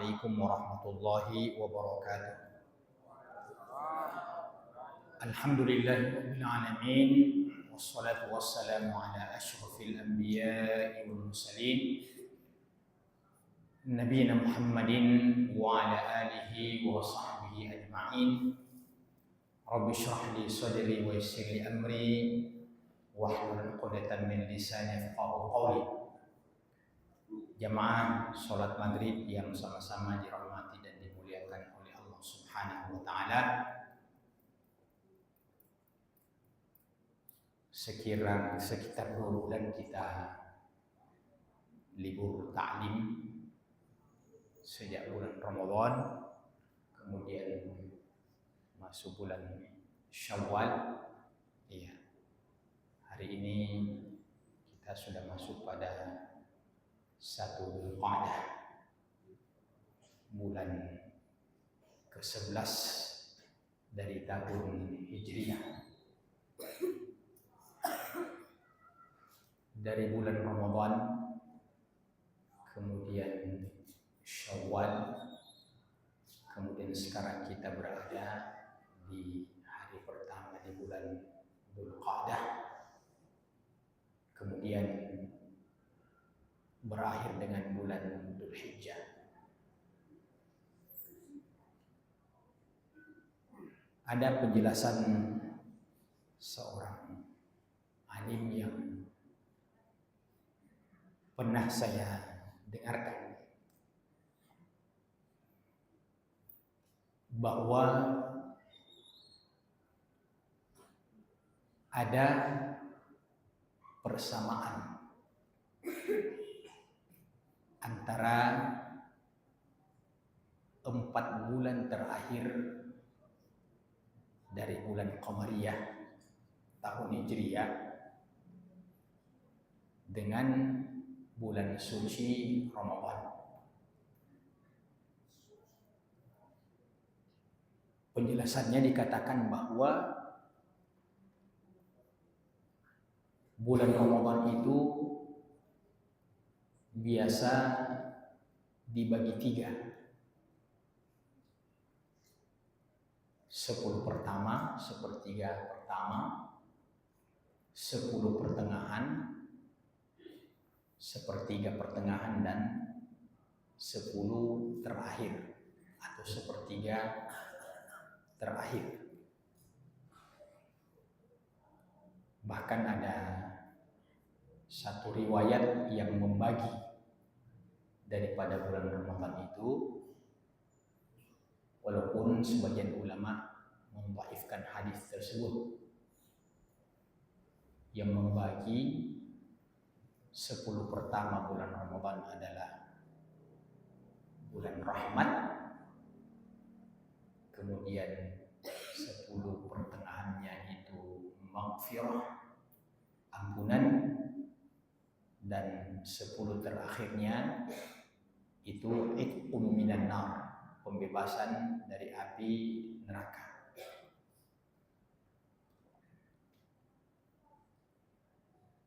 Assalamualaikum warahmatullahi wabarakatuh. Alhamdulillahirabbil alamin wassalatu wassalamu ala asyrafil anbiya'i wal mursalin nabiyina Muhammadin wa ala alihi wa sahbihi ajma'in. Rabbi shrah li sadri wa yassir li amri wahlul 'uqdatam min lisani yafqahu qawli. Jamaah sholat maghrib yang sama-sama dirahmati dan dimuliakan oleh Allah Subhanahu wa Ta'ala. Sekitar 2 bulan kita libur ta'lim sejak bulan Ramadan, kemudian masuk bulan Syawal. Iya. Hari ini kita sudah masuk pada 1 Dzulqa'dah, bulan ke-11 dari tahun Hijriah. Dari bulan Ramadan, kemudian Syawal, kemudian sekarang kita berada di hari pertama di bulan Dzulqa'dah, kemudian berakhir dengan bulan Dzulhijjah. Ada penjelasan seorang alim yang pernah saya dengarkan, bahwa ada persamaan antara 4 bulan terakhir dari bulan Qamariyah tahun Hijriah dengan bulan suci Ramadan. Penjelasannya dikatakan bahwa bulan Ramadan itu biasa dibagi 3. 10 pertama, sepertiga pertama, 10 pertengahan, sepertiga pertengahan, dan 10 terakhir atau sepertiga terakhir. Bahkan ada satu riwayat yang membagi daripada bulan Ramadan itu, walaupun sebagian ulama mendhaifkan hadis tersebut, yang membagi 10 pertama bulan Ramadan adalah bulan rahmat, kemudian 10 pertengahannya itu maghfirah, ampunan, dan 10 terakhirnya itu itqun minan nar, pembebasan dari api neraka.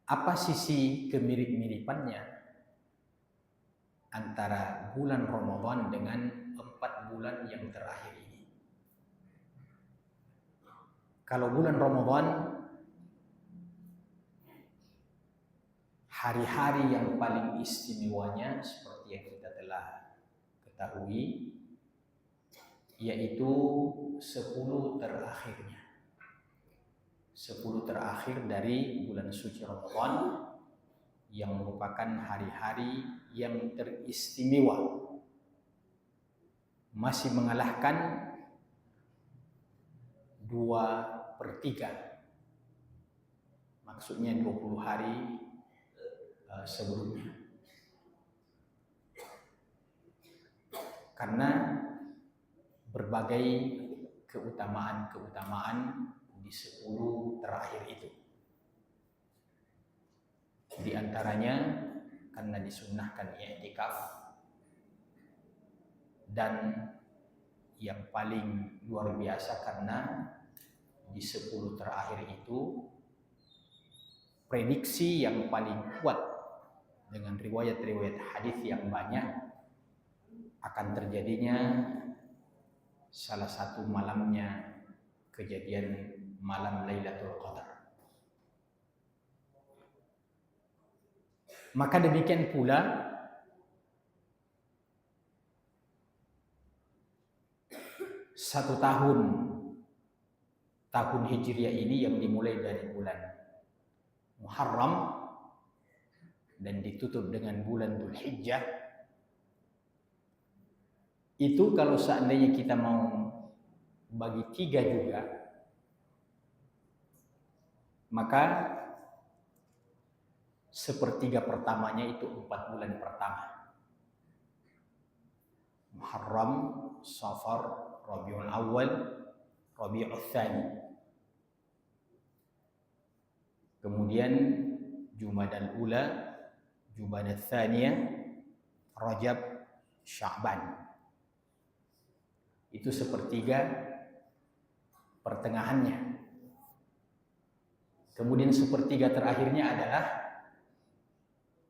Apa sisi kemirip-miripannya antara bulan Ramadan dengan 4 bulan yang terakhir ini? Kalau bulan Ramadan, hari-hari yang paling istimewanya seperti yang kita telah ketahui, yaitu 10 terakhirnya. 10 terakhir dari bulan suci Ramadan yang merupakan hari-hari yang teristimewa, masih mengalahkan 2/3, maksudnya 20 hari sebelumnya. Karena berbagai keutamaan di 10 terakhir itu. Di antaranya karena disunnahkan i'tikaf, dan yang paling luar biasa karena di 10 terakhir itu prediksi yang paling kuat dengan riwayat-riwayat hadis yang banyak akan terjadinya salah satu malamnya kejadian malam Lailatul Qadar. Maka demikian pula satu tahun Hijriah ini yang dimulai dari bulan Muharram dan ditutup dengan bulan Dzulhijjah, itu kalau seandainya kita mau bagi 3 juga, maka sepertiga pertamanya itu 4 bulan pertama. Muharram, Safar, Rabiul Awal, Rabiul Tsani. Kemudian Jumadal Ula, Jumadal Tsaniyah, Rajab, Sya'ban. Itu sepertiga pertengahannya. Kemudian sepertiga terakhirnya adalah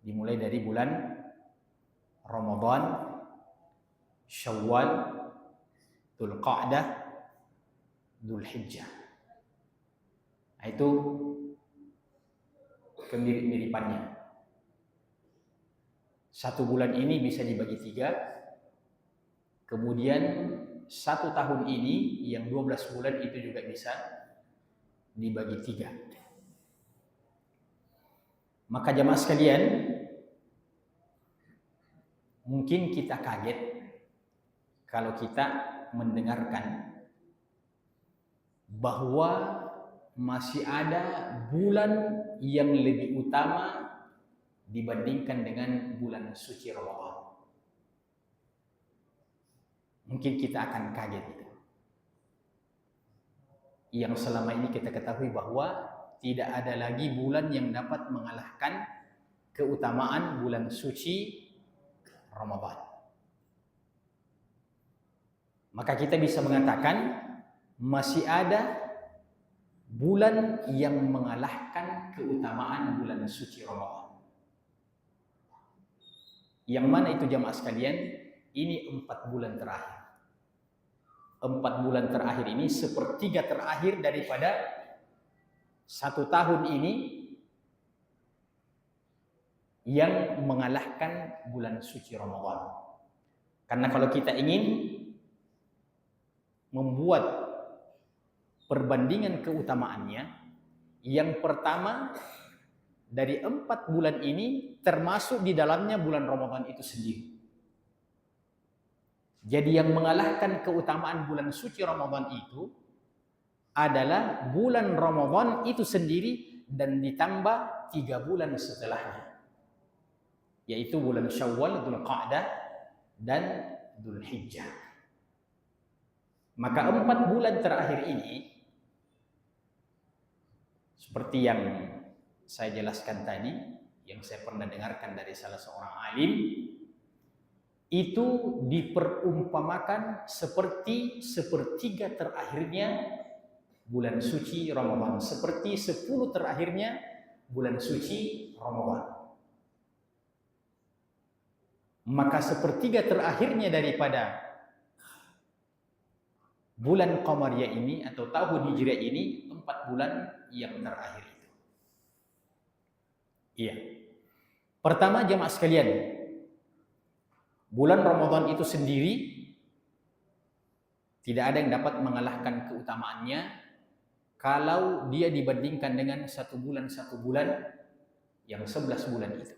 dimulai dari bulan Ramadan, Syawal, Dzulqa'dah, Dzulhijjah. Nah, itu kemirip-miripannya. Satu bulan ini bisa dibagi 3. Kemudian satu tahun ini yang 12 bulan itu juga bisa dibagi 3. Maka jamaah sekalian, mungkin kita kaget kalau kita mendengarkan bahwa masih ada bulan yang lebih utama dibandingkan dengan bulan suci Ramadan. Mungkin kita akan kaget itu. Yang selama ini kita ketahui bahwa tidak ada lagi bulan yang dapat mengalahkan keutamaan bulan suci Ramadan. Maka kita bisa mengatakan masih ada bulan yang mengalahkan keutamaan bulan suci Ramadan. Yang mana itu jamaah sekalian? Ini 4 bulan terakhir. 4 bulan terakhir ini sepertiga terakhir daripada satu tahun ini yang mengalahkan bulan suci Ramadan. Karena kalau kita ingin membuat perbandingan keutamaannya, yang pertama dari 4 bulan ini termasuk di dalamnya bulan Ramadan itu sendiri. Jadi yang mengalahkan keutamaan bulan suci Ramadan itu adalah bulan Ramadan itu sendiri dan ditambah 3 bulan setelahnya, yaitu bulan Syawal, Dzulqa'dah, dan Dzulhijjah. Maka 4 bulan terakhir ini, seperti yang saya jelaskan tadi, yang saya pernah dengarkan dari salah seorang alim, itu diperumpamakan seperti sepertiga terakhirnya bulan suci Ramadan, seperti 10 terakhirnya bulan suci Ramadan. Maka sepertiga terakhirnya daripada bulan Qamariyah ini atau tahun Hijriah ini 4 bulan yang terakhir itu. Iya. Pertama jamaah sekalian, bulan Ramadan itu sendiri tidak ada yang dapat mengalahkan keutamaannya kalau dia dibandingkan dengan satu bulan yang 11 bulan itu.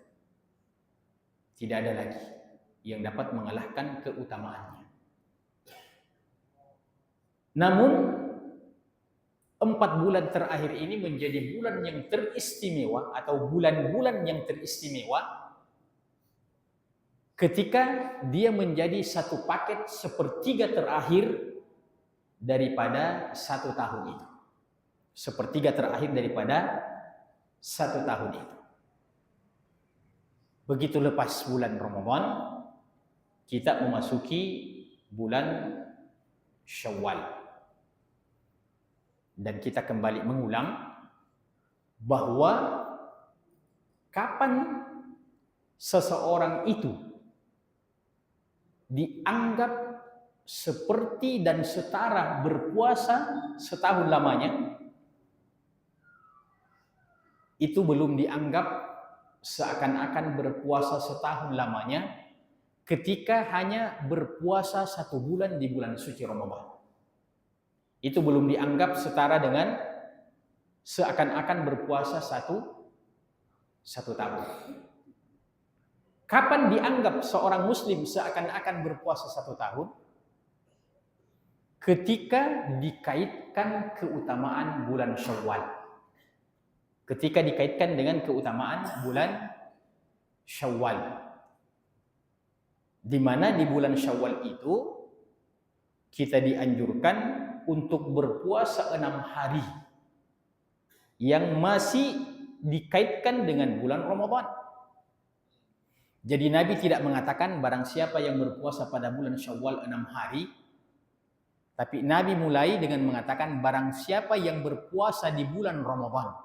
Tidak ada lagi yang dapat mengalahkan keutamaannya. Namun 4 bulan terakhir ini menjadi bulan yang teristimewa atau bulan-bulan yang teristimewa ketika dia menjadi satu paket sepertiga terakhir daripada satu tahun itu. Sepertiga terakhir daripada satu tahun itu. Begitu lepas bulan Ramadan, kita memasuki bulan Syawal. Dan kita kembali mengulang bahwa kapan seseorang itu dianggap seperti dan setara berpuasa setahun lamanya, itu belum dianggap seakan-akan berpuasa setahun lamanya ketika hanya berpuasa 1 bulan di bulan suci Ramadan. Itu belum dianggap setara dengan seakan-akan berpuasa satu tahun. Kapan dianggap seorang muslim seakan-akan berpuasa 1 tahun? Ketika dikaitkan keutamaan bulan Syawal. Ketika dikaitkan dengan keutamaan bulan Syawal. Di mana di bulan Syawal itu kita dianjurkan untuk berpuasa 6 hari yang masih dikaitkan dengan bulan Ramadan. Jadi Nabi tidak mengatakan barang siapa yang berpuasa pada bulan Syawal 6 hari, tapi Nabi mulai dengan mengatakan barang siapa yang berpuasa di bulan Ramadan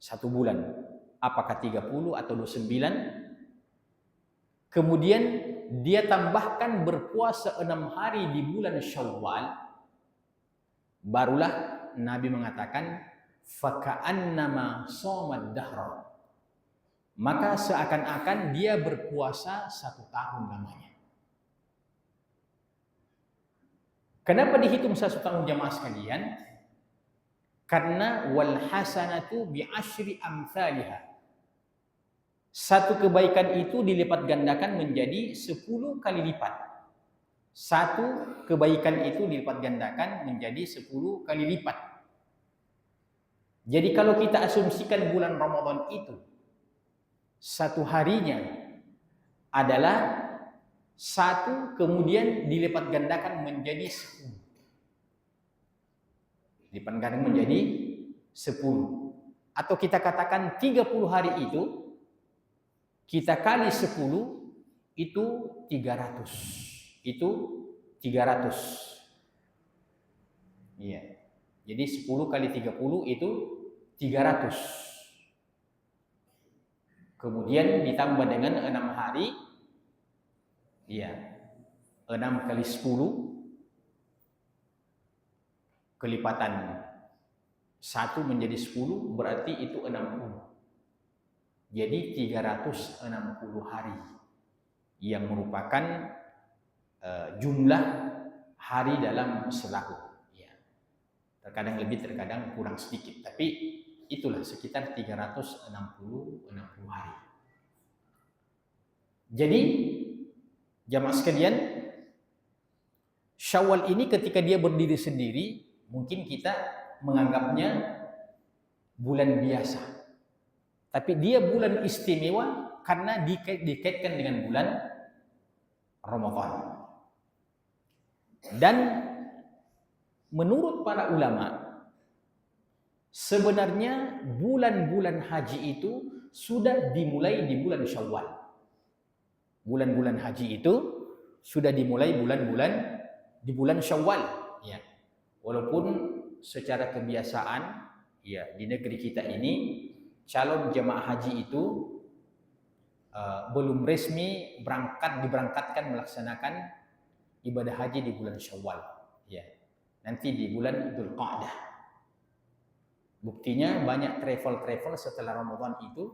1 bulan, apakah 30 atau 29, kemudian dia tambahkan berpuasa 6 hari di bulan Syawal, barulah Nabi mengatakan faka'annama shomad dahra, maka seakan-akan dia berpuasa 1 tahun lamanya. Kenapa dihitung 1 tahun jamaah sekalian? Karena wal hasanatu bi asyri amsalha. Satu kebaikan itu dilipat gandakan menjadi 10 kali lipat. Satu kebaikan itu dilipat gandakan menjadi 10 kali lipat. Jadi kalau kita asumsikan bulan Ramadan itu 1 harinya adalah 1, kemudian dilipat gandakan menjadi 10. Dilipat gandakan menjadi 10. Atau kita katakan 30 hari itu kita kali 10 itu 300. Itu 300. Iya. Jadi 10 kali 30 itu 300. Kemudian ditambah dengan 6 hari. Iya. 6 kali 10 kelipatan 1 menjadi 10 berarti itu 60. Jadi 360 hari yang merupakan jumlah hari dalam setahun. Ya. Terkadang lebih, terkadang kurang sedikit, tapi itulah sekitar 360 hari. Jadi jamaah sekalian, Syawal ini ketika dia berdiri sendiri, mungkin kita menganggapnya bulan biasa. Tapi dia bulan istimewa karena dikaitkan dengan bulan Ramadan. Dan menurut para ulama, sebenarnya bulan-bulan haji itu sudah dimulai di bulan Syawal. Bulan-bulan haji itu sudah dimulai di bulan Syawal. Ya. Walaupun secara kebiasaan, ya, di negeri kita ini calon jemaah haji itu belum resmi diberangkatkan melaksanakan ibadah haji di bulan Syawal. Ya. Nanti di bulan Dzulqa'dah. Buktinya banyak travel setelah Ramadan itu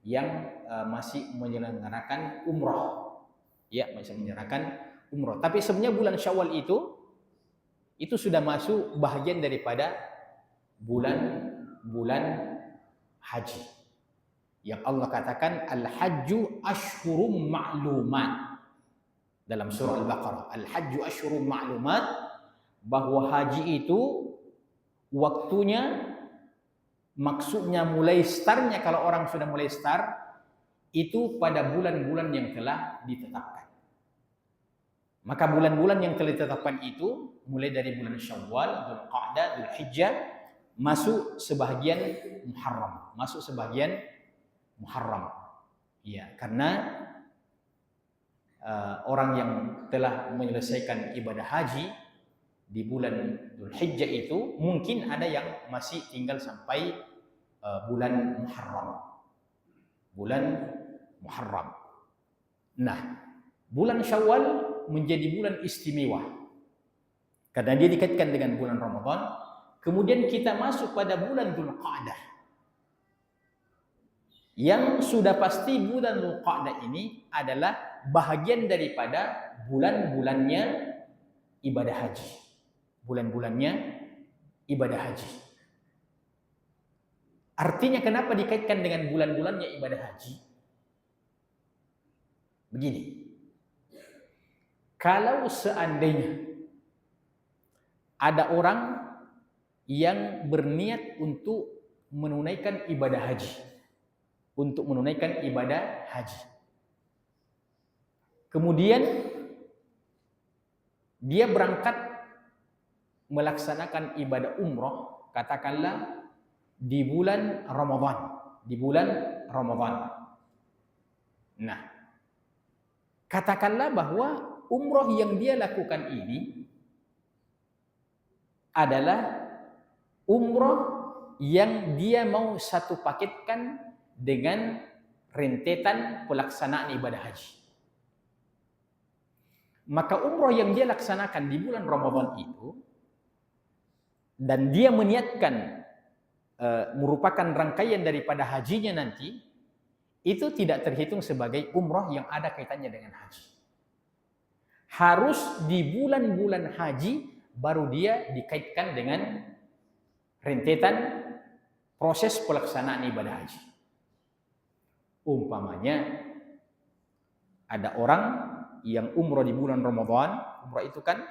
yang masih menyelenggarakan umroh. Ya, masih menyelenggarakan umroh. Tapi sebenarnya bulan Syawal itu sudah masuk bahagian daripada bulan haji. Yang Allah katakan al-hajju ashhurum ma'lumat dalam surah Al-Baqarah. Al-hajju ashhurum ma'lumat, bahwa haji itu waktunya, maksudnya mulai startnya, kalau orang sudah mulai start itu pada bulan-bulan yang telah ditetapkan. Maka bulan-bulan yang telah ditetapkan itu mulai dari bulan Syawal, Dzulqa'dah, Dzulhijjah, masuk sebagian Muharram. Iya, karena orang yang telah menyelesaikan ibadah haji di bulan Dzulhijjah itu mungkin ada yang masih tinggal sampai bulan Muharram. Nah, bulan Syawal menjadi bulan istimewa karena dia dikaitkan dengan bulan Ramadan. Kemudian kita masuk pada bulan Dzulqa'dah, yang sudah pasti bulan Dzulqa'dah ini adalah bahagian daripada bulan-bulannya ibadah haji. Bulan-bulannya ibadah haji. Artinya kenapa dikaitkan dengan bulan-bulannya ibadah haji? Begini. Kalau seandainya ada orang yang berniat untuk menunaikan ibadah haji, kemudian dia berangkat melaksanakan ibadah umroh, katakanlah di bulan Ramadan. Nah, katakanlah bahwa umroh yang dia lakukan ini adalah umroh yang dia mau satu paketkan dengan rentetan pelaksanaan ibadah haji. Maka umroh yang dia laksanakan di bulan Ramadan itu, dan dia meniatkan merupakan rangkaian daripada hajinya nanti, itu tidak terhitung sebagai umroh yang ada kaitannya dengan haji. Harus di bulan-bulan haji baru dia dikaitkan dengan rentetan proses pelaksanaan ibadah haji. Umpamanya ada orang yang umroh di bulan Ramadan. Umroh itu kan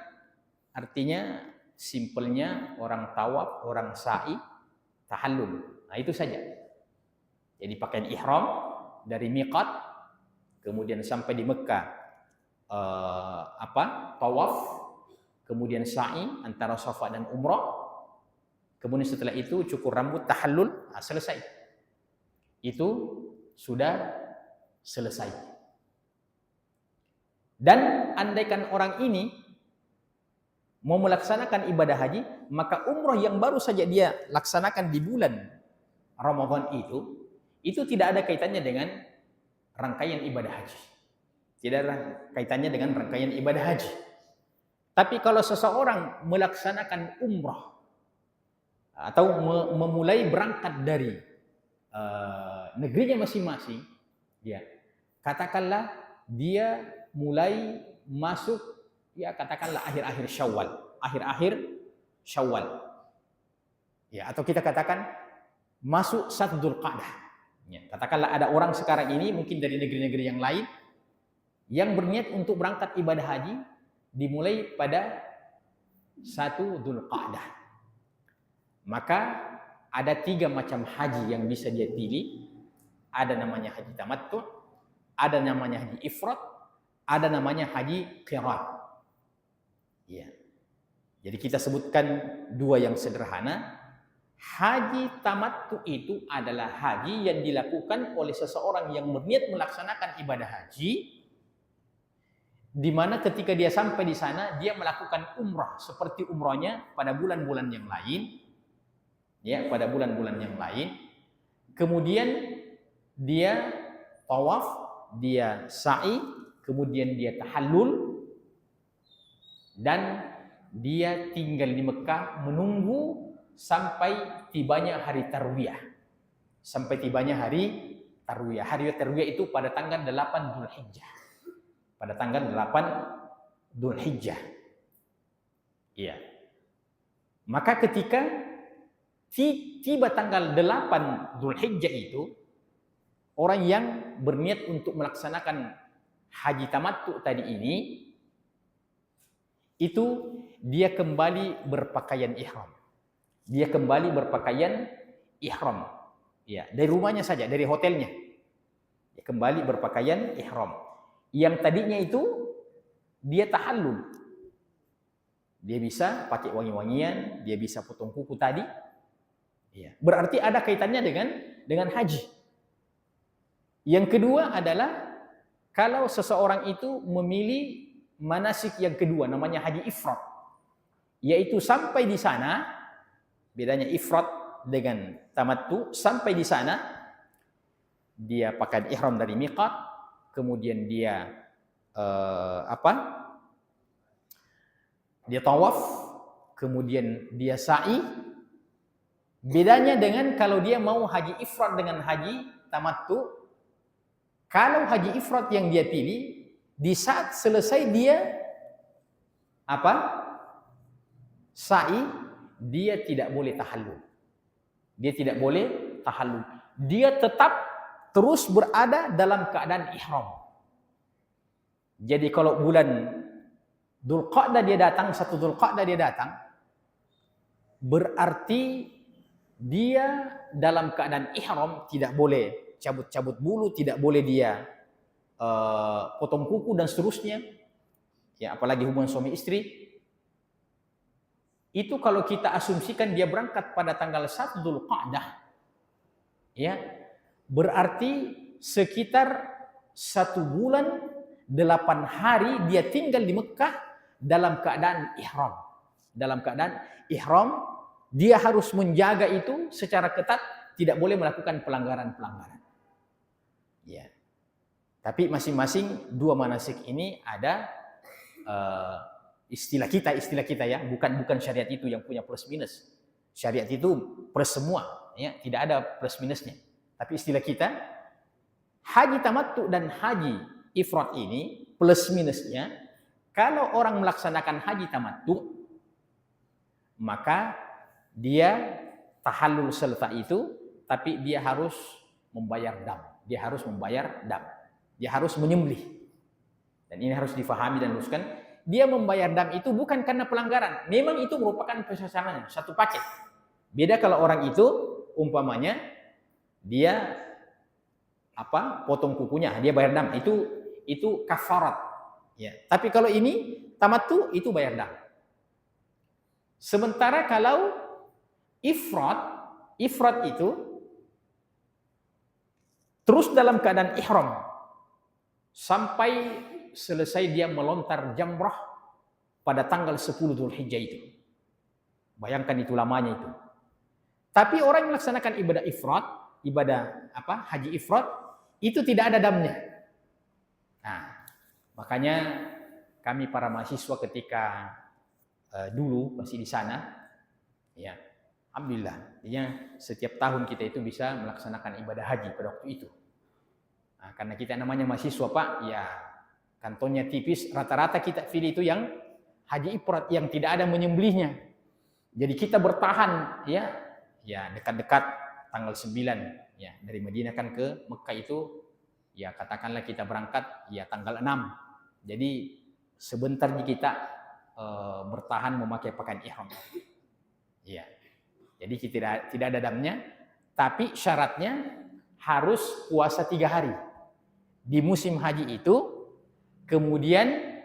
artinya simpelnya orang tawaf, orang sa'i, tahallul. Nah, itu saja. Jadi pakaian ihram dari miqat, kemudian sampai di Mekah tawaf, kemudian sa'i antara Safa dan Umrah. Kemudian setelah itu cukur rambut, tahallul, selesai. Itu sudah selesai. Dan andaikan orang ini mau melaksanakan ibadah haji, maka umroh yang baru saja dia laksanakan di bulan Ramadan itu tidak ada kaitannya dengan rangkaian ibadah haji. Tidak ada kaitannya dengan rangkaian ibadah haji. Tapi kalau seseorang melaksanakan umroh atau memulai berangkat dari negerinya masing-masing, ya, katakanlah dia mulai masuk, ya katakanlah akhir-akhir Syawal, ya, atau kita katakan masuk 1 Dzulqa'dah. Ya, katakanlah ada orang sekarang ini mungkin dari negeri-negeri yang lain yang berniat untuk berangkat ibadah haji dimulai pada 1 Dzulqa'dah. Maka ada 3 macam haji yang bisa dia pilih. Ada namanya haji tamattu', ada namanya haji ifrad, ada namanya haji qiran. Ya. Jadi kita sebutkan 2 yang sederhana. Haji tamattu' itu adalah haji yang dilakukan oleh seseorang yang berniat melaksanakan ibadah haji, di mana ketika dia sampai di sana dia melakukan umrah seperti umrahnya pada bulan-bulan yang lain. Ya, pada bulan-bulan yang lain. Kemudian dia tawaf, dia sa'i, kemudian dia tahallul, dan dia tinggal di Mekah menunggu sampai tibanya hari tarwiyah. Hari tarwiyah itu pada tanggal 8 Dzulhijjah. Pada tanggal 8 Dzulhijjah. Iya. Maka ketika tiba tanggal 8 Dzulhijjah itu, orang yang berniat untuk melaksanakan haji tamattu tadi ini, itu dia kembali berpakaian ihram. Ya, dari rumahnya saja, dari hotelnya. Dia kembali berpakaian ihram. Yang tadinya itu dia tahallul. Dia bisa pakai wangi-wangian, dia bisa potong kuku tadi. Ya, berarti ada kaitannya dengan haji. Yang kedua adalah kalau seseorang itu memilih manasik yang kedua, namanya haji ifrad, yaitu sampai di sana, bedanya ifrad dengan tamattu, sampai di sana dia pakai ihram dari miqat, kemudian dia apa? Dia tawaf, kemudian dia sa'i. Bedanya dengan kalau dia mau haji ifrad dengan haji tamattu. Kalau haji ifrad yang dia pilih, di saat selesai dia apa? Sa'i, dia tidak boleh tahallul. Dia tidak boleh tahallul. Dia tetap terus berada dalam keadaan ihram. Jadi kalau bulan Dzulqa'dah dia datang, 1 Dzulqa'dah dia datang, berarti dia dalam keadaan ihram, tidak boleh cabut-cabut bulu, tidak boleh dia potong kuku dan seterusnya. Ya, apalagi hubungan suami istri. Itu kalau kita asumsikan dia berangkat pada tanggal 1 Dzulqa'dah, ya, berarti sekitar 1 bulan 8 hari dia tinggal di Mekah dalam keadaan ihram. Dalam keadaan ihram, dia harus menjaga itu secara ketat, tidak boleh melakukan pelanggaran-pelanggaran. Ya. Tapi masing-masing dua manasik ini ada istilah kita ya, bukan syariat itu yang punya plus minus. Syariat itu plus semua, ya, tidak ada plus minusnya. Tapi istilah kita, haji tamattu dan haji ifrad ini plus minusnya, kalau orang melaksanakan haji tamattu, maka dia tahallul setelah itu, tapi dia harus membayar dam. Dia harus membayar dam. Dia harus menyembelih. Dan ini harus difahami dan luruskan. Dia membayar dam itu bukan karena pelanggaran. Memang itu merupakan kesasananya, satu paket. Beda kalau orang itu, umpamanya, dia potong kukunya, dia bayar dam. Itu kafarat. Ya. Tapi kalau ini tamattu itu bayar dam. Sementara kalau ifrad itu terus dalam keadaan ihram sampai selesai dia melontar jamrah pada tanggal 10 Dzulhijjah itu. Bayangkan itu lamanya itu. Tapi orang yang melaksanakan ibadah ifrad, haji ifrad, itu tidak ada damnya. Nah, makanya kami para mahasiswa ketika dulu masih di sana, ya, alhamdulillah, setiap tahun kita itu bisa melaksanakan ibadah haji pada waktu itu. Nah, karena kita namanya mahasiswa Pak, ya kantongnya tipis, rata-rata kita pilih itu yang haji ifrad yang tidak ada menyembelihnya. Jadi kita bertahan, ya dekat-dekat tanggal 9, ya dari Madinah kan ke Mekah itu, ya katakanlah kita berangkat ya tanggal 6. Jadi sebentar kita bertahan memakai pakaian ihram. Ya. Jadi tidak ada damnya, tapi syaratnya harus puasa 3 hari. Di musim haji itu, kemudian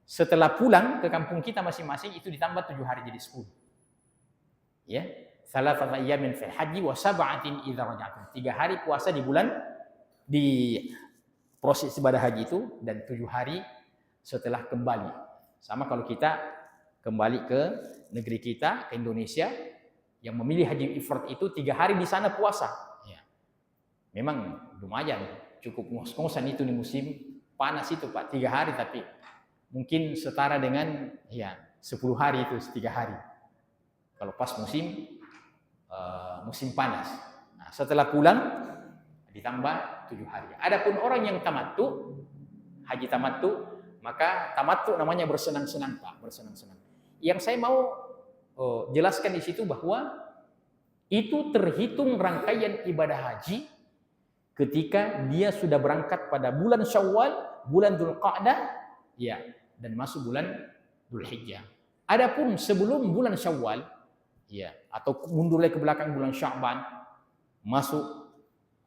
setelah pulang ke kampung kita masing-masing itu ditambah 7 hari jadi 10. Ya. Salasata ayyamin fil haji wa sab'atin idza raja'tum. 3 hari puasa di proses ibadah haji itu, dan 7 hari setelah kembali. Sama kalau kita kembali ke negeri kita, ke Indonesia, yang memilih haji ifrad itu 3 hari di sana puasa. Ya. Memang lumayan, cukup ngos-ngosan itu di musim panas itu Pak, 3 hari, tapi mungkin setara dengan 10 hari itu 3 hari. Kalau pas musim panas. Nah, setelah pulang ditambah 7 hari. Adapun orang yang tamattu, haji tamattu, maka tamattu namanya bersenang-senang Pak, bersenang-senang. Yang saya mau jelaskan di situ bahwa itu terhitung rangkaian ibadah haji ketika dia sudah berangkat pada bulan Syawal, bulan Dzulqa'dah, ya, dan masuk bulan Dzulhijjah. Adapun sebelum bulan Syawal, ya, atau mundur lagi ke belakang bulan Sya'ban, masuk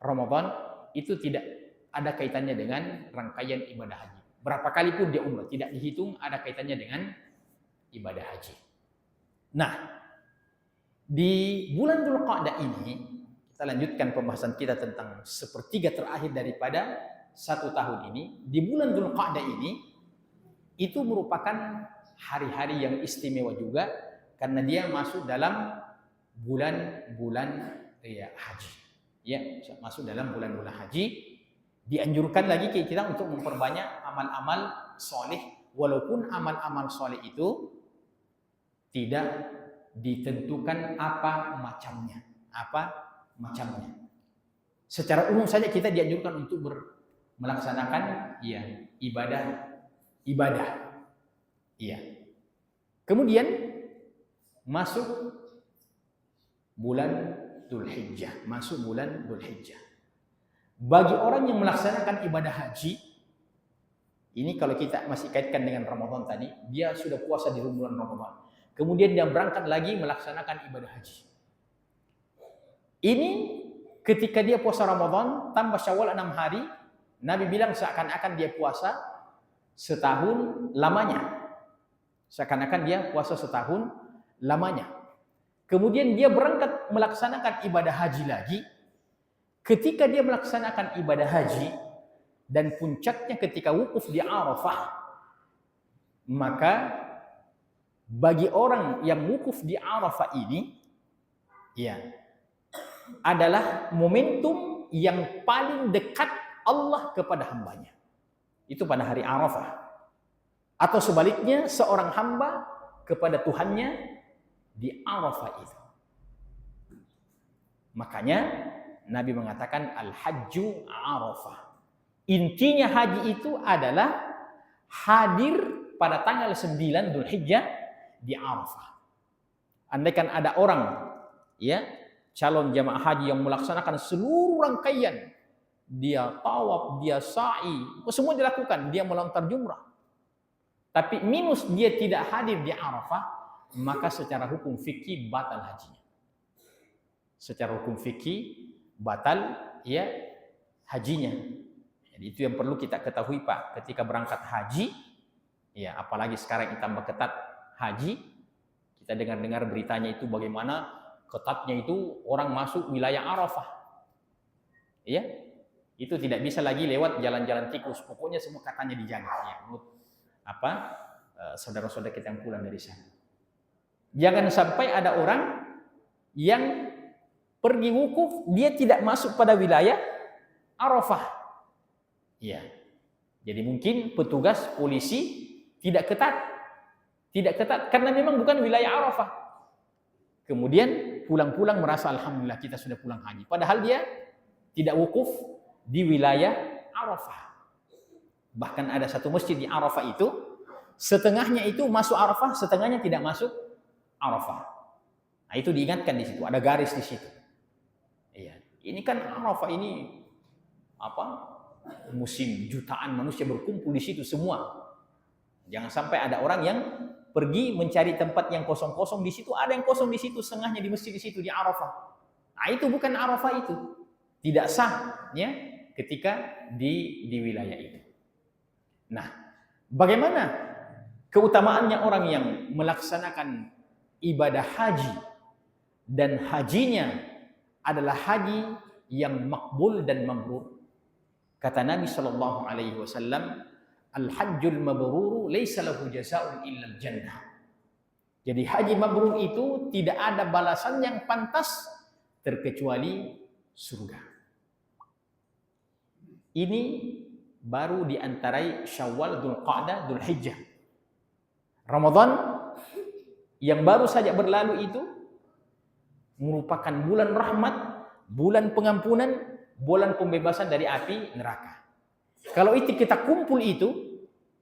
Ramadan, itu tidak ada kaitannya dengan rangkaian ibadah haji. Berapa kali pun dia umrah, tidak dihitung ada kaitannya dengan ibadah haji. Nah, di bulan Dzulqa'dah ini, kita lanjutkan pembahasan kita tentang sepertiga terakhir daripada 1 tahun ini. Di bulan Dzulqa'dah ini, itu merupakan hari-hari yang istimewa juga, karena dia masuk dalam bulan-bulan haji. Ya, masuk dalam bulan-bulan haji. Dianjurkan lagi kita untuk memperbanyak amal-amal soleh, walaupun amal-amal soleh itu tidak ditentukan apa macamnya. Secara umum saja kita dianjurkan untuk melaksanakan ibadah. Iya. Kemudian masuk bulan Dzulhijjah. Bagi orang yang melaksanakan ibadah haji, ini kalau kita masih kaitkan dengan Ramadan tadi, dia sudah puasa di bulan Ramadan. Kemudian dia berangkat lagi melaksanakan ibadah haji. Ini ketika dia puasa Ramadan tambah Syawal 6 hari, Nabi bilang seakan-akan dia puasa setahun lamanya. Kemudian dia berangkat melaksanakan ibadah haji lagi. Ketika dia melaksanakan ibadah haji dan puncaknya ketika wukuf di Arafah, maka bagi orang yang wukuf di Arafah ini adalah momentum yang paling dekat Allah kepada hambanya. Itu pada hari Arafah. Atau sebaliknya seorang hamba kepada Tuhannya di Arafah itu. Makanya Nabi mengatakan al-hajju Arafah. Intinya haji itu adalah hadir pada tanggal 9 Dzulhijjah di Arafah. Andaikan ada orang calon jamaah haji yang melaksanakan seluruh rangkaian, dia tawaf, dia sa'i, semua dilakukan, dia melontar jumrah. Tapi minus dia tidak hadir di Arafah, maka secara hukum fikih batal hajinya. Hajinya. Jadi itu yang perlu kita ketahui Pak, ketika berangkat haji, apalagi sekarang ditambah ketat haji, kita dengar-dengar beritanya itu bagaimana ketatnya itu orang masuk wilayah Arafah. Itu tidak bisa lagi lewat jalan-jalan tikus, pokoknya semua katanya dijaga. Menurut saudara-saudara kita yang pulang dari sana. Jangan sampai ada orang yang pergi wukuf, dia tidak masuk pada wilayah Arafah. Jadi mungkin petugas polisi tidak ketat karena memang bukan wilayah Arafah. Kemudian pulang-pulang merasa alhamdulillah kita sudah pulang haji. Padahal dia tidak wukuf di wilayah Arafah. Bahkan ada satu masjid di Arafah itu, setengahnya itu masuk Arafah, setengahnya tidak masuk Arafah. Nah, itu diingatkan di situ, ada garis di situ. Ini kan Arafah ini musim jutaan manusia berkumpul di situ semua. Jangan sampai ada orang yang pergi mencari tempat yang kosong-kosong di situ, ada yang kosong di situ, setengahnya di masjid di situ di Arafah. Nah, itu bukan Arafah itu. Tidak sah ketika di wilayah itu. Nah, bagaimana keutamaannya orang yang melaksanakan ibadah haji dan hajinya adalah haji yang makbul dan mabrur. Kata Nabi sallallahu alaihi wasallam, al-hajjul mabrur laisa lahu jazaa'un illa al-jannah. Jadi haji mabrur itu tidak ada balasan yang pantas terkecuali surga. Ini baru diantarai Syawal, Dzulqa'dah, Dzulhijjah. Ramadan yang baru saja berlalu itu merupakan bulan rahmat, bulan pengampunan, bulan pembebasan dari api neraka. Kalau itu kita kumpul itu,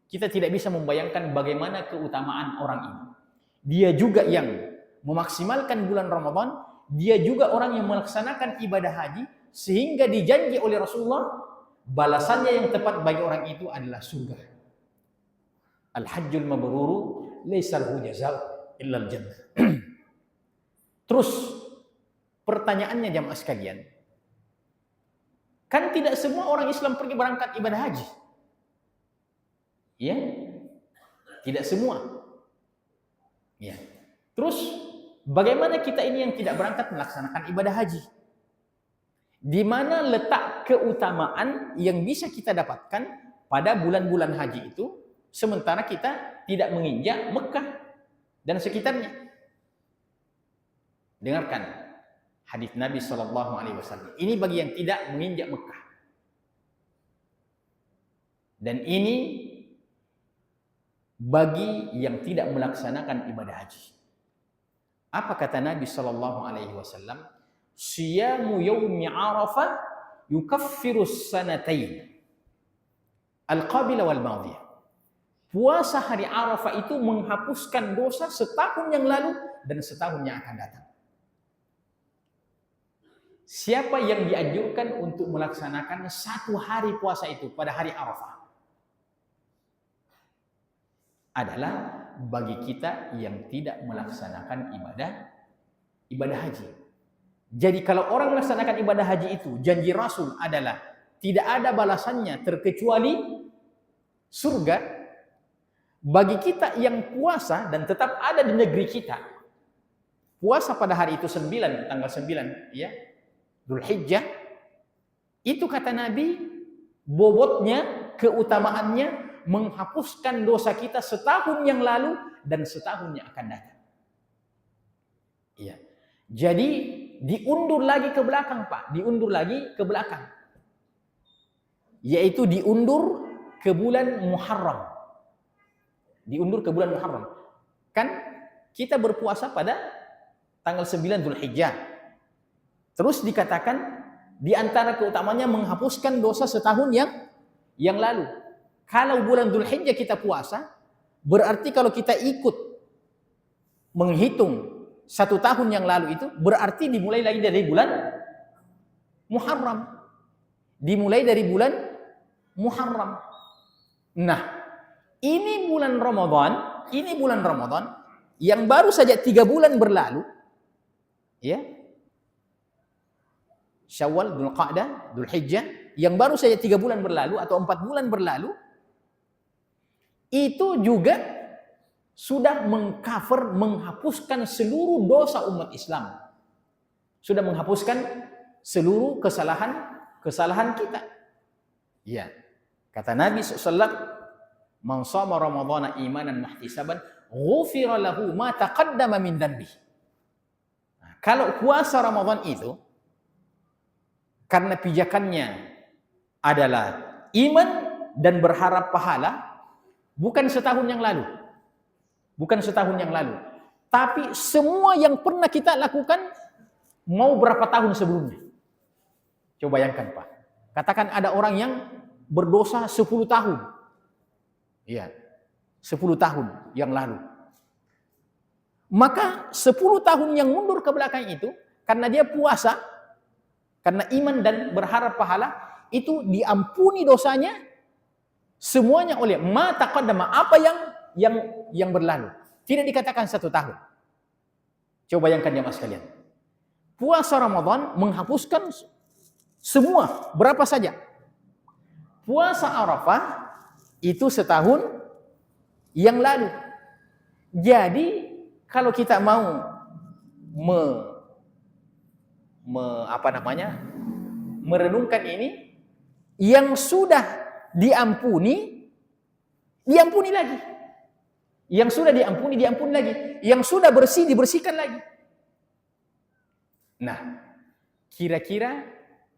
kita tidak bisa membayangkan bagaimana keutamaan orang ini. Dia juga yang memaksimalkan bulan Ramadan, dia juga orang yang melaksanakan ibadah haji, sehingga dijanji oleh Rasulullah, balasannya yang tepat bagi orang itu adalah surga. Al-hajjul mabruru laisa lahu jazaa'un illa al-jannah. Terus pertanyaannya jamaah sekalian, kan tidak semua orang Islam pergi berangkat ibadah haji. Tidak semua. Terus bagaimana kita ini yang tidak berangkat melaksanakan ibadah haji? Di mana letak keutamaan yang bisa kita dapatkan pada bulan-bulan haji itu, sementara kita tidak menginjak Mekah dan sekitarnya? Dengarkan hadis Nabi SAW. Ini bagi yang tidak menginjak Mekah. Dan ini bagi yang tidak melaksanakan ibadah haji. Apa kata Nabi sallallahu alaihi wasallam? Siyamu yaumi Arafah yukaffiru sanatain al-qabila wal madiyah. Puasa hari Arafah itu menghapuskan dosa setahun yang lalu dan setahun yang akan datang. Siapa yang dianjurkan untuk melaksanakan satu hari puasa itu pada hari Arafah? Adalah bagi kita yang tidak melaksanakan ibadah haji. Jadi kalau orang melaksanakan ibadah haji itu, janji Rasul adalah tidak ada balasannya terkecuali surga. Bagi kita yang puasa dan tetap ada di negeri kita, puasa pada hari itu tanggal 9, ya, Dzulhijjah, itu kata Nabi, bobotnya, keutamaannya menghapuskan dosa kita setahun yang lalu dan setahun yang akan datang. Iya. Jadi diundur lagi ke belakang, Pak, diundur lagi ke belakang. Yaitu diundur ke bulan Muharram. Diundur ke bulan Muharram. Kan kita berpuasa pada tanggal 9 Dzulhijjah. Terus dikatakan di antara keutamanya menghapuskan dosa setahun yang lalu. Kalau bulan Dzulhijjah kita puasa, berarti kalau kita ikut menghitung satu tahun yang lalu itu, berarti dimulai lagi dari bulan Muharram. Dimulai dari bulan Muharram. Nah, ini bulan Ramadan yang baru saja 3 bulan berlalu, ya. Syawal, Dzulqa'dah, Dzulhijjah, yang baru saja 3 bulan berlalu atau 4 bulan berlalu, itu juga sudah menghapuskan seluruh dosa umat Islam. Sudah menghapuskan seluruh kesalahan kita. Ya. Kata Nabi SAW, "Man shama Ramadhana imanan wahtisaban, ghufira lahu ma taqaddama min dhanbihi." Nah, kalau puasa Ramadan itu karena pijakannya adalah iman dan berharap pahala, bukan setahun yang lalu. Bukan setahun yang lalu. Tapi semua yang pernah kita lakukan mau berapa tahun sebelumnya. Coba bayangkan, Pak. Katakan ada orang yang berdosa 10 tahun. Iya. 10 tahun yang lalu. Maka 10 tahun yang mundur ke belakang itu, karena dia puasa, karena iman dan berharap pahala, itu diampuni dosanya semuanya oleh ma taqaddama, apa yang berlalu. Tidak dikatakan 1 tahun. Coba bayangkan ya Mas sekalian. Puasa Ramadan menghapuskan semua, berapa saja. Puasa Arafah itu setahun yang lalu. Jadi kalau kita mau merenungkan ini, yang sudah diampuni lagi. Yang sudah diampuni lagi. Yang sudah bersih dibersihkan lagi. Nah, kira-kira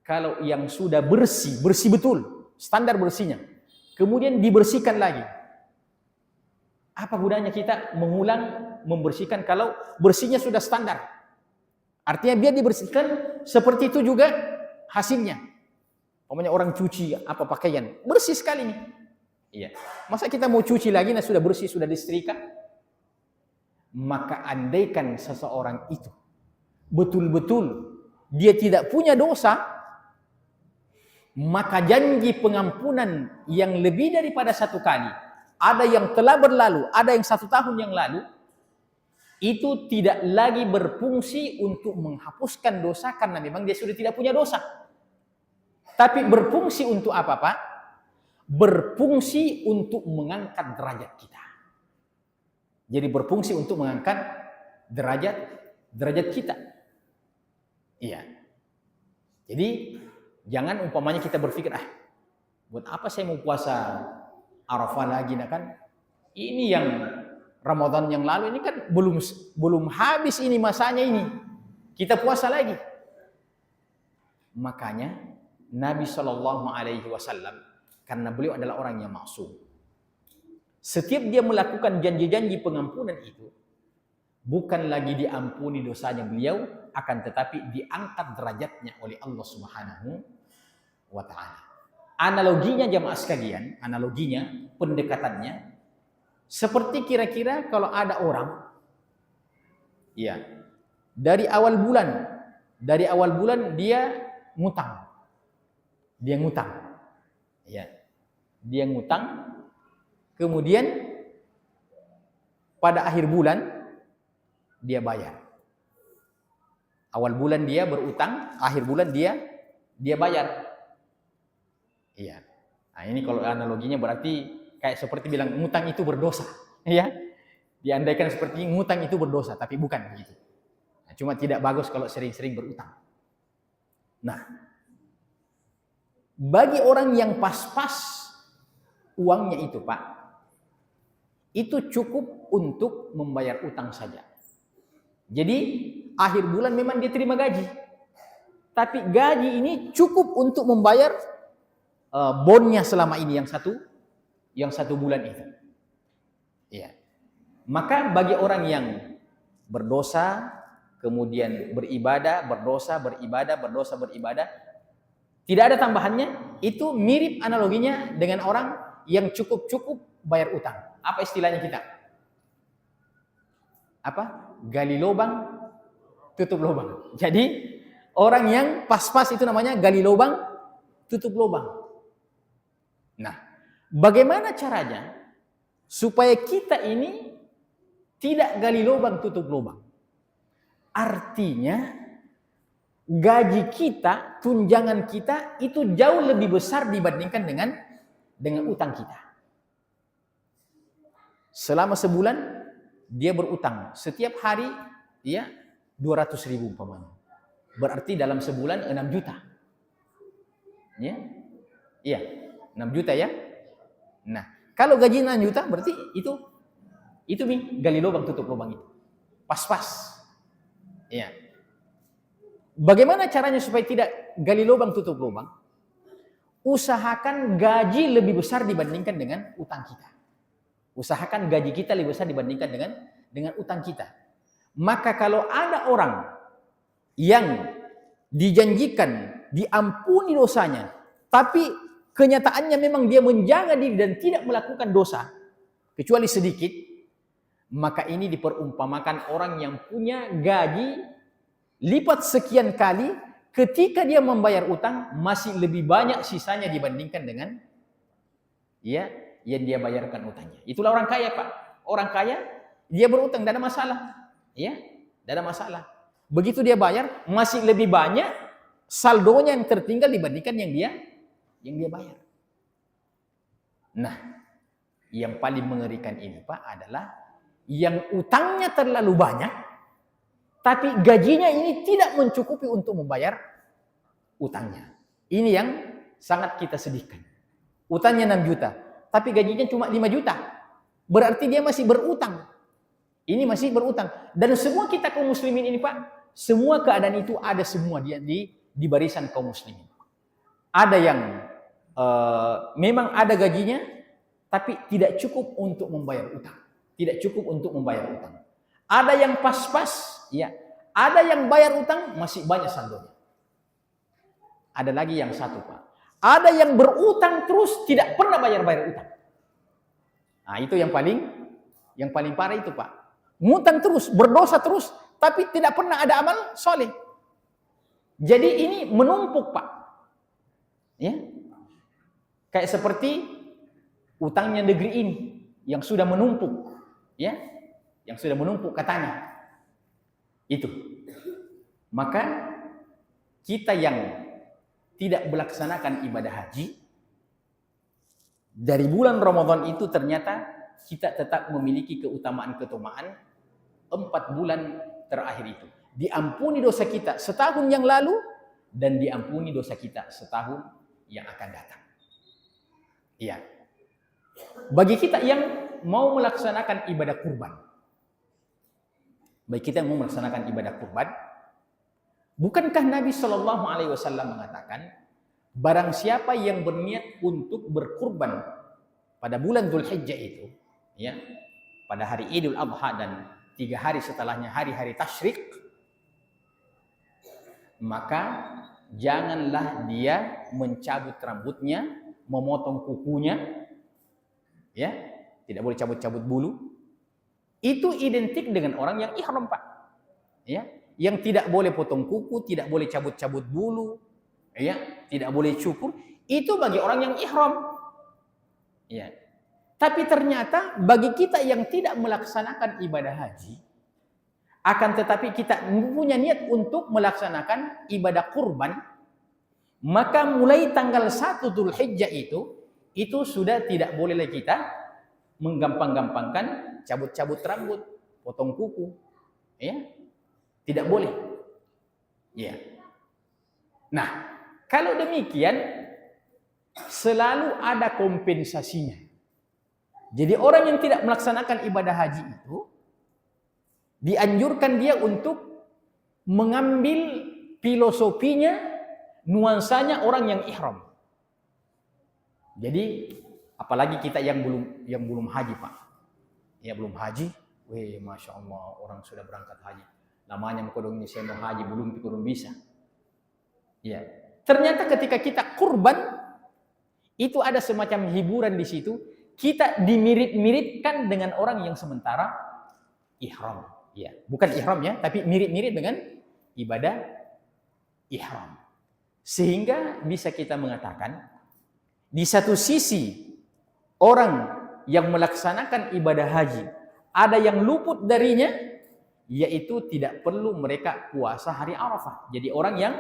kalau yang sudah bersih betul, standar bersihnya, kemudian dibersihkan lagi, apa gunanya kita mengulang membersihkan kalau bersihnya sudah standar? Artinya biar dibersihkan seperti itu juga hasilnya. Umpamanya orang cuci apa pakaian, bersih sekali nih. Iya. Masa kita mau cuci lagi nah sudah bersih, sudah disetrika? Maka andaikan seseorang itu betul-betul dia tidak punya dosa, maka janji pengampunan yang lebih daripada 1 kali, ada yang telah berlalu, ada yang 1 tahun yang lalu, itu tidak lagi berfungsi untuk menghapuskan dosa karena memang dia sudah tidak punya dosa. Tapi berfungsi untuk apa, Pak? Berfungsi untuk mengangkat derajat kita. Jadi berfungsi untuk mengangkat derajat kita. Iya. Jadi jangan umpamanya kita berpikir, buat apa saya mau puasa Arafah lagi, nah kan ini yang Ramadan yang lalu ini kan belum habis ini masanya ini. Kita puasa lagi. Makanya Nabi Shallallahu Alaihi Wasallam, karena beliau adalah orang yang maksum, setiap dia melakukan janji-janji pengampunan itu, bukan lagi diampuni dosanya beliau, akan tetapi diangkat derajatnya oleh Allah Subhanahu wa ta'ala. Analoginya jamaah sekalian, analoginya, pendekatannya, seperti kira-kira kalau ada orang, ya, dari awal bulan dia ngutang, ya, dia ngutang, kemudian pada akhir bulan dia bayar. Awal bulan dia berutang, akhir bulan dia bayar. Iya. Nah, ini kalau analoginya berarti kayak seperti bilang ngutang itu berdosa, ya. Diandaikan seperti ngutang itu berdosa, tapi bukan begitu. Nah, cuma tidak bagus kalau sering-sering berutang. Nah, bagi orang yang pas-pas uangnya itu, Pak, itu cukup untuk membayar utang saja. Jadi akhir bulan memang dia terima gaji, tapi gaji ini cukup untuk membayar bonnya selama ini yang satu bulan itu. Ya. Maka bagi orang yang berdosa, kemudian beribadah, tidak ada tambahannya, itu mirip analoginya dengan orang yang cukup bayar utang. Apa istilahnya kita? Apa? Gali lubang, tutup lubang. Jadi orang yang pas-pas itu namanya gali lubang, tutup lubang. Nah, bagaimana caranya supaya kita ini tidak gali lubang tutup lubang? Artinya gaji kita, tunjangan kita itu jauh lebih besar dibandingkan dengan utang kita. Selama sebulan dia berutang, setiap hari ya 200.000 umpamanya. Berarti dalam sebulan 6 juta. Ya. Iya, 6 juta ya. Nah, kalau gaji 6 juta berarti itu gali lubang tutup lubang itu. Pas-pas. Ya. Bagaimana caranya supaya tidak gali lubang tutup lubang? Usahakan gaji lebih besar dibandingkan dengan utang kita. Usahakan gaji kita lebih besar dibandingkan dengan utang kita. Maka kalau ada orang yang dijanjikan diampuni dosanya, tapi kenyataannya memang dia menjaga diri dan tidak melakukan dosa kecuali sedikit, maka ini diperumpamakan orang yang punya gaji lipat sekian kali, ketika dia membayar utang masih lebih banyak sisanya dibandingkan dengan ya yang dia bayarkan utangnya. Itulah orang kaya, Pak. Orang kaya dia berutang tidak ada masalah, ya, tidak ada masalah. Begitu dia bayar masih lebih banyak saldonya yang tertinggal dibandingkan yang dia bayar. Nah, yang paling mengerikan ini, Pak, adalah yang utangnya terlalu banyak, tapi gajinya ini tidak mencukupi untuk membayar utangnya. Ini yang sangat kita sedihkan. Utangnya 6 juta, tapi gajinya cuma 5 juta. Berarti dia masih berutang. Ini masih berutang. Dan semua kita kaum muslimin ini, Pak, semua keadaan itu ada semua di barisan kaum muslimin. Ada yang memang ada gajinya, tapi tidak cukup untuk membayar utang. Tidak cukup untuk membayar utang. Ada yang pas-pas, ya. Ada yang bayar utang masih banyak saldonya. Ada lagi yang satu, Pak. Ada yang berutang terus tidak pernah bayar utang. Nah, itu yang paling parah itu, Pak. Ngutang terus, berdosa terus, tapi tidak pernah ada amal soleh. Jadi ini menumpuk, Pak. Ya. Kayak seperti utangnya negeri ini yang sudah menumpuk, ya. Yang sudah menumpuk katanya. Itu. Maka kita yang tidak melaksanakan ibadah haji dari bulan Ramadan itu ternyata kita tetap memiliki keutamaan-keutamaan 4 bulan terakhir itu. Diampuni dosa kita setahun yang lalu dan diampuni dosa kita setahun yang akan datang. Iya. Bagi kita yang mau melaksanakan ibadah kurban, bagi kita yang mau melaksanakan ibadah kurban, bukankah Nabi Shallallahu Alaihi Wasallam mengatakan, barang siapa yang berniat untuk berkurban pada bulan Dzulhijjah itu, ya, pada hari Idul Adha dan 3 hari setelahnya hari-hari tasyrik, maka janganlah dia mencabut rambutnya, memotong kukunya, ya, tidak boleh cabut-cabut bulu. Itu identik dengan orang yang ihram, Pak. Ya, yang tidak boleh potong kuku, tidak boleh cabut-cabut bulu, ya, tidak boleh cukur, itu bagi orang yang ihram. Ya. Tapi ternyata bagi kita yang tidak melaksanakan ibadah haji, akan tetapi kita punya niat untuk melaksanakan ibadah kurban, maka mulai tanggal 1 Dzulhijjah itu sudah tidak boleh lagi kita menggampang-gampangkan cabut-cabut rambut, potong kuku, ya, tidak boleh. Ya. Nah, kalau demikian selalu ada kompensasinya. Jadi orang yang tidak melaksanakan ibadah haji itu dianjurkan dia untuk mengambil filosofinya, nuansanya orang yang ihram. Jadi apalagi kita yang belum haji, Pak. Ya belum haji, weh, masya Allah, orang sudah berangkat haji. Namanya mengkodong ini saya mau haji, belum bisa. Ya, ternyata ketika kita kurban itu ada semacam hiburan di situ. Kita dimirip-miripkan dengan orang yang sementara ihram. Ya, bukan ihram ya, tapi mirip-mirip dengan ibadah ihram. Sehingga bisa kita mengatakan di satu sisi orang yang melaksanakan ibadah haji ada yang luput darinya, yaitu tidak perlu mereka puasa hari Arafah. Jadi orang yang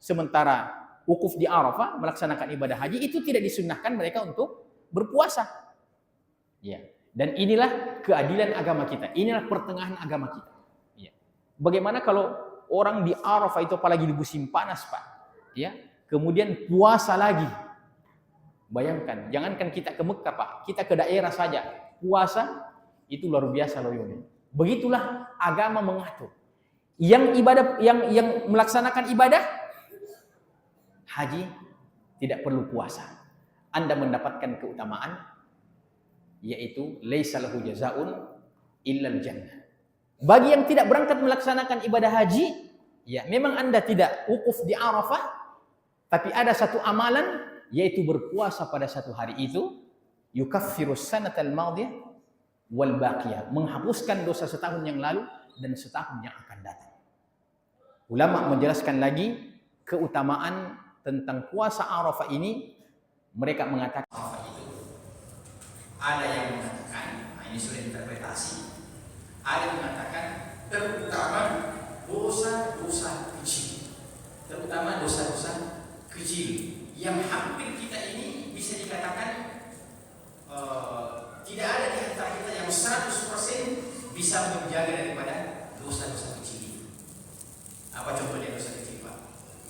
sementara wukuf di Arafah melaksanakan ibadah haji itu tidak disunnahkan mereka untuk berpuasa. Ya. Dan inilah keadilan agama kita. Inilah pertengahan agama kita. Ya. Bagaimana kalau orang di Arafah itu apalagi di musim panas, Pak? Ya. Kemudian puasa lagi. Bayangkan, jangankan kita ke Mekah, Pak, kita ke daerah saja puasa itu luar biasa loh ini. Begitulah agama mengatur. Yang ibadah yang melaksanakan ibadah haji tidak perlu puasa. Anda mendapatkan keutamaan, yaitu laisa lahu jazaun illal jannah. Bagi yang tidak berangkat melaksanakan ibadah haji, ya memang Anda tidak wukuf di Arafah, tapi ada satu amalan, yaitu berpuasa pada satu hari itu, yukaffirus sanatal madiyah wal baqiyah, menghapuskan dosa setahun yang lalu dan setahun yang akan datang. Ulama menjelaskan lagi keutamaan tentang puasa Arafah ini. Mereka mengatakan Arafah itu ada yang mengatakan, nah ini sudah interpretasi, ada yang mengatakan terutama dosa-dosa kecil, terutama dosa-dosa kecil yang hampir kita ini bisa dikatakan tidak ada di antara kita yang 100% bisa menjaga daripada dosa-dosa kecil. Apa contohnya dosa kecil, Pak?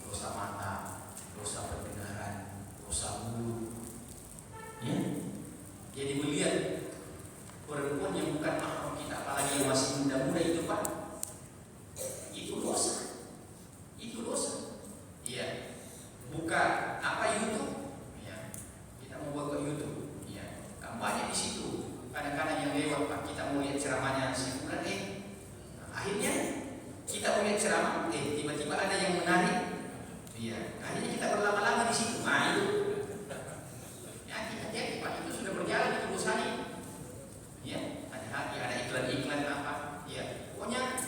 Dosa mata, dosa pendengaran, dosa mulut. Ya. Jadi melihat perempuan yang bukan mahram kita, apalagi yang masih muda-muda itu, Pak, itu dosa. Itu dosa. Iya. Buka YouTube, ya. Kita mau buka YouTube, ya. Kampanye di situ. Kadang-kadang yang lewat, Pak, kita mau lihat ceramahnya si bulan, akhirnya kita mau lihat ceramah, tiba-tiba ada yang menarik, iya. Akhirnya kita berlama-lama di situ. Nah itu, ya hati-hati, Pak, itu sudah berjalan itu dosanya, ya. Hati-hati, ada iklan-iklan apa, ya. Pokoknya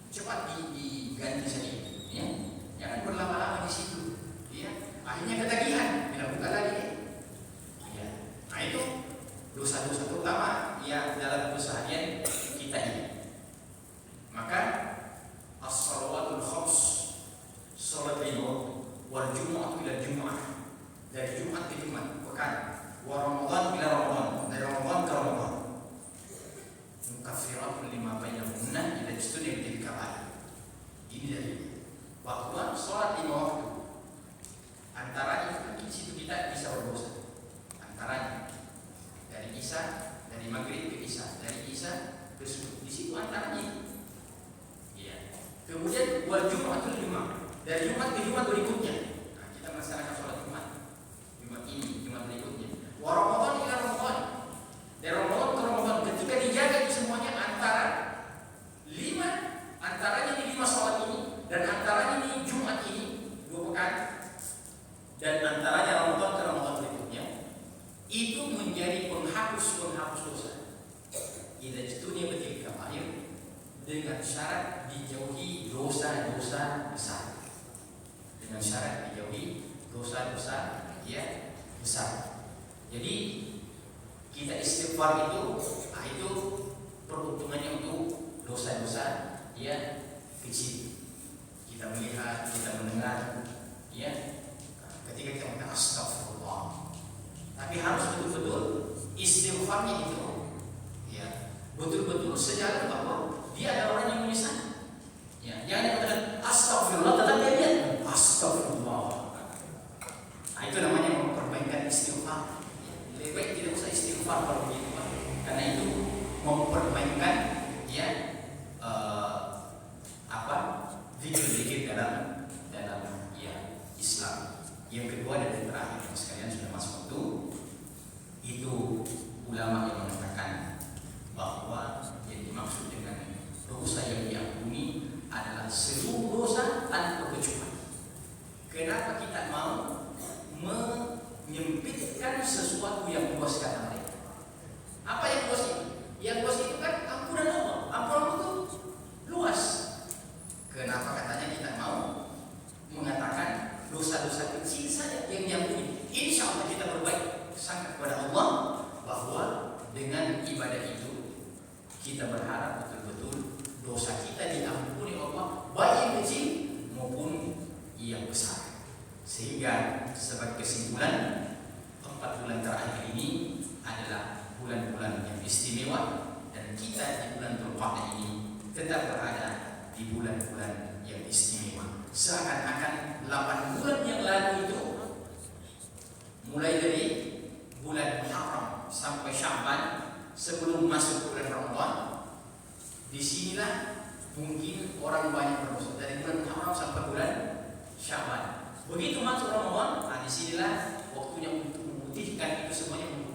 cepat diganti saja, ya. Jangan berlama-lama di situ. Akhirnya ketagihan, tidak buka lagi. Ya. Nah itu dosa-dosa terutama ya dalam keseharian kita ini. Maka as-salawatul khams, salat lima, wal jumu'ah ila jumu'ah, dari Jumat ke Jumat pekan, wa Ramadan ila Ramadan, dari Ramadan ke Ramadan, mukaffiratun lima bainahunna ila istudil kabair. Ini dari waktu salat lima waktu. Antaranya di situ kita bisa berdosa. Antaranya dari Isya, dari Maghrib ke Isya, dari Isya ke Subuh. Di situ antaranya. Iya. Kemudian wal Jum'atul Jumat, dari Jumat ke Jumat berikutnya. Nah, kita melaksanakan sholat Jumat. Jumat ini, Jumat berikutnya. Wa Ramadan ila Ramadan, dari Ramadan ke idza jtunibatil kabair, dengan syarat dijauhi dosa-dosa besar. Dengan syarat dijauhi dosa-dosa ya besar. Jadi kita istighfar itu peruntungannya untuk dosa-dosa ya kecil. Kita melihat, kita mendengar ya, ketika kita mengatakan astagfirullah, tapi harus betul-betul istighfarnya itu ya betul-betul sejalan bahwa dia adalah orang yang menyesal. Ya, jangan katakan astagfirullah tetapi dia lihat astagfirullah. Nah, itu namanya memperbaikkan istighfar. Lebih baik tidak usah istighfar kalau begitu, Pak. Karena itu memperbaikkan ya zikir dalam ya Islam. Yang kedua dan yang terakhir sekalian sudah masuk waktu, itu ulama yang mengatakan bahwa yang dimaksud dengan dosa yang diampuni adalah seluruh dosa tanpa kecuali. Kenapa kita mau menyempitkan sesuatu yang luas kata mereka? Apa yang luas itu? Yang luas itu kan ampunan Allah. Ampunan itu luas. Kenapa katanya kita mau mengatakan dosa-dosa kecil saja yang diampuni? Insya Allah kita berbaik sangka kepada Allah bahwa dengan ibadah itu kita berharap betul-betul dosa kita diampuni Allah, baik yang kecil maupun yang besar. Sehingga sebagai kesimpulan, 4 bulan terakhir ini adalah bulan-bulan yang istimewa, dan kita di bulan Dzulqa'dah ini tetap berada di bulan-bulan yang istimewa. Seakan-akan 8 bulan yang lalu itu, mulai dari bulan Muharram sampai Sya'ban sebelum masuk bulan Ramadan, disinilah mungkin orang banyak berdosa. Dari bulan Muharram sampai bulan Sya'ban. Begitu masuk Ramadan, disinilah waktunya untuk memutihkan itu semuanya.